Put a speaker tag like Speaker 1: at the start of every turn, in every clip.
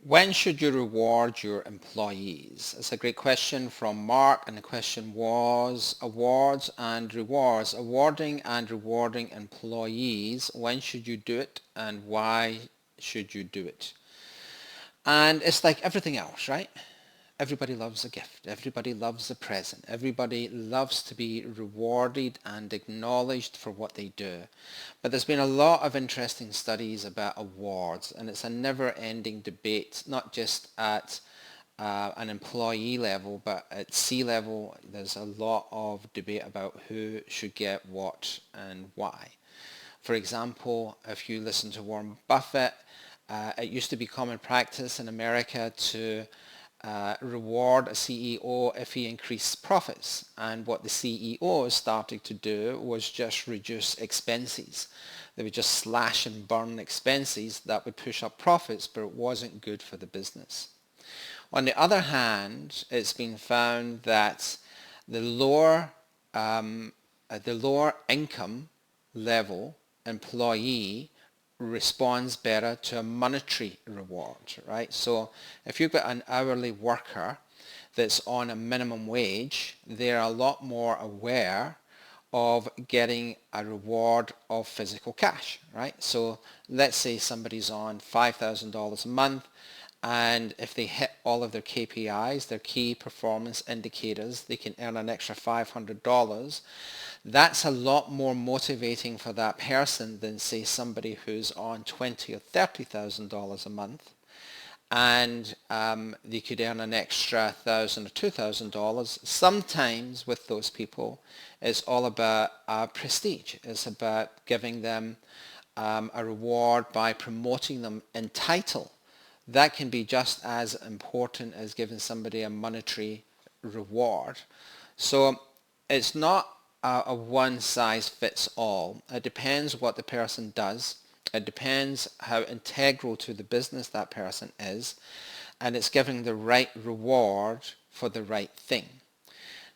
Speaker 1: When should you reward your employees? It's a great question from Mark, and the question was awards and rewards. Awarding and rewarding employees, when should you do it and why should you do it? And it's like everything else, right? Everybody loves a gift. Everybody loves a present. Everybody loves to be rewarded and acknowledged for what they do. But there's been a lot of interesting studies about awards, and it's a never-ending debate, not just at an employee level, but at C-level. There's a lot of debate about who should get what and why. For example, if you listen to Warren Buffett, it used to be common practice in America to reward a CEO if he increased profits. And what the CEO started to do was just reduce expenses. They would just slash and burn expenses that would push up profits, but it wasn't good for the business. On the other hand, it's been found that the lower, the lower income level employee responds better to a monetary reward, right? So if you've got an hourly worker that's on a minimum wage, they're a lot more aware of getting a reward of physical cash, right? So let's say somebody's on $5,000 a month, and if they hit all of their KPIs, their key performance indicators, they can earn an extra $500. That's a lot more motivating for that person than, say, somebody who's on $20,000 or $30,000 a month, and they could earn an extra $1,000 or $2,000. Sometimes with those people, it's all about prestige. It's about giving them a reward by promoting them in title. That can be just as important as giving somebody a monetary reward. So it's not a one size fits all. It depends what the person does. It depends how integral to the business that person is, and it's giving the right reward for the right thing.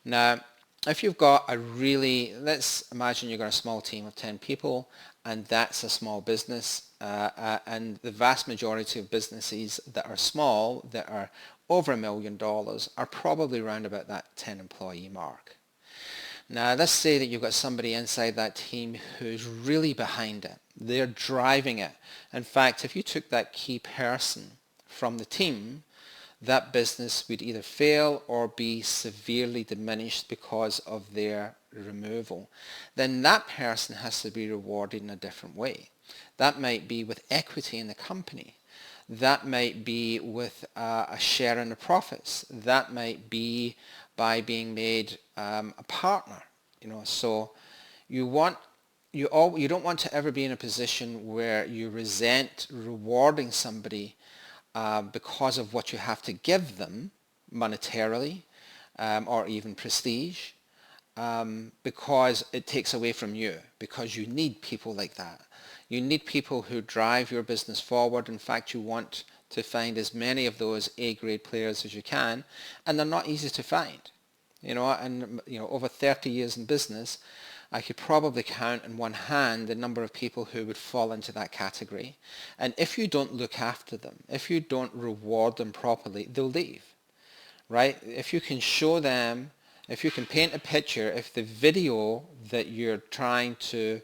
Speaker 1: Now, if you've got let's imagine you've got a small team of 10 people, and that's a small business, and the vast majority of businesses that are small, that are over $1 million, are probably around about that 10 employee mark. Now, let's say that you've got somebody inside that team who's really behind it. They're driving it. In fact, if you took that key person from the team, that business would either fail or be severely diminished because of their removal. Then that person has to be rewarded in a different way. That might be with equity in the company. That might be with a share in the profits. That might be by being made a partner. So you don't want to ever be in a position where you resent rewarding somebody because of what you have to give them monetarily, or even prestige, because it takes away from you, because you need people like that. You need people who drive your business forward. In fact, you want to find as many of those A-grade players as you can, and they're not easy to find. Over 30 years in business, I could probably count in one hand the number of people who would fall into that category. And if you don't look after them, if you don't reward them properly, they'll leave, right? If you can show them, if you can paint a picture, if the video that you're trying to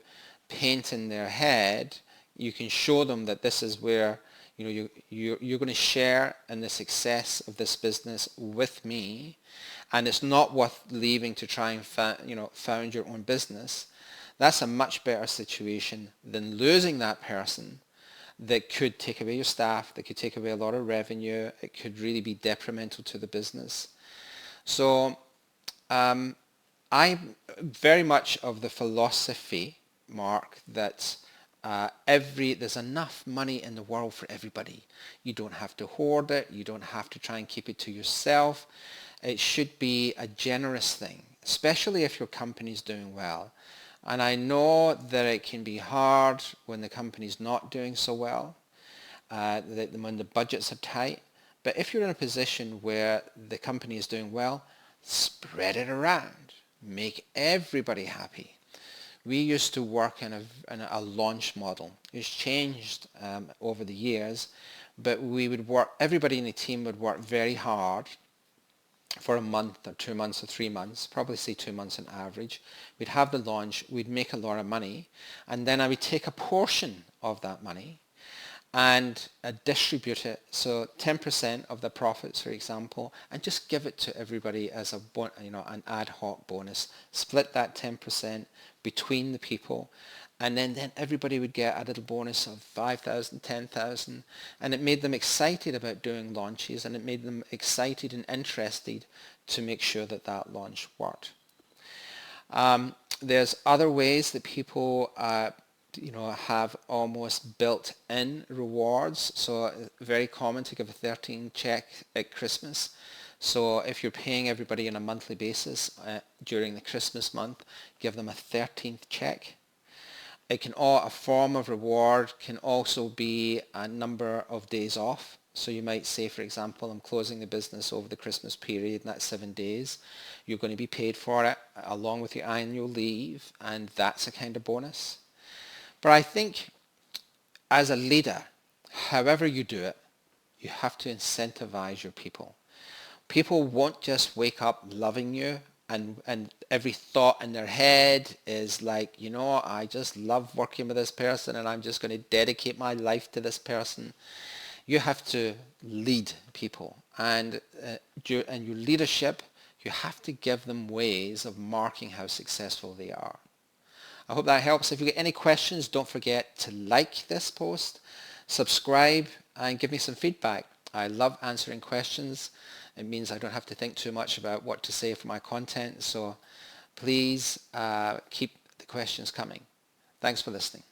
Speaker 1: paint in their head, you can show them that this is where you're going to share in the success of this business with me, and it's not worth leaving to try and found your own business. That's a much better situation than losing that person that could take away your staff, that could take away a lot of revenue. It could really be detrimental to the business. So I'm very much of the philosophy, Mark, that there's enough money in the world for everybody. You don't have to hoard it. You don't have to try and keep it to yourself. It should be a generous thing, especially if your company's doing well. And I know that it can be hard when the company's not doing so well, when the budgets are tight. But if you're in a position where the company is doing well, spread it around. Make everybody happy. We used to work in a launch model. It's changed over the years, but we would work, everybody in the team would work very hard for a month or 2 months or 3 months, probably say 2 months on average. We'd have the launch, we'd make a lot of money, and then I would take a portion of that money and distribute it, so 10% of the profits, for example, and just give it to everybody as a an ad hoc bonus. Split that 10% between the people, and then everybody would get a little bonus of 5,000, 10,000, and it made them excited about doing launches, and it made them excited and interested to make sure that that launch worked. There's other ways that people have almost built-in rewards. So very common to give a 13th check at Christmas. So if you're paying everybody on a monthly basis during the Christmas month, give them a 13th check. A form of reward can also be a number of days off. So you might say, for example, I'm closing the business over the Christmas period, and that's 7 days. You're going to be paid for it along with your annual leave, and that's a kind of bonus. But I think as a leader, however you do it, you have to incentivize your people. People won't just wake up loving you and every thought in their head is like, I just love working with this person and I'm just going to dedicate my life to this person. You have to lead people, and your leadership, you have to give them ways of marking how successful they are. I hope that helps. If you get any questions, don't forget to like this post, subscribe, and give me some feedback. I love answering questions. It means I don't have to think too much about what to say for my content. So please keep the questions coming. Thanks for listening.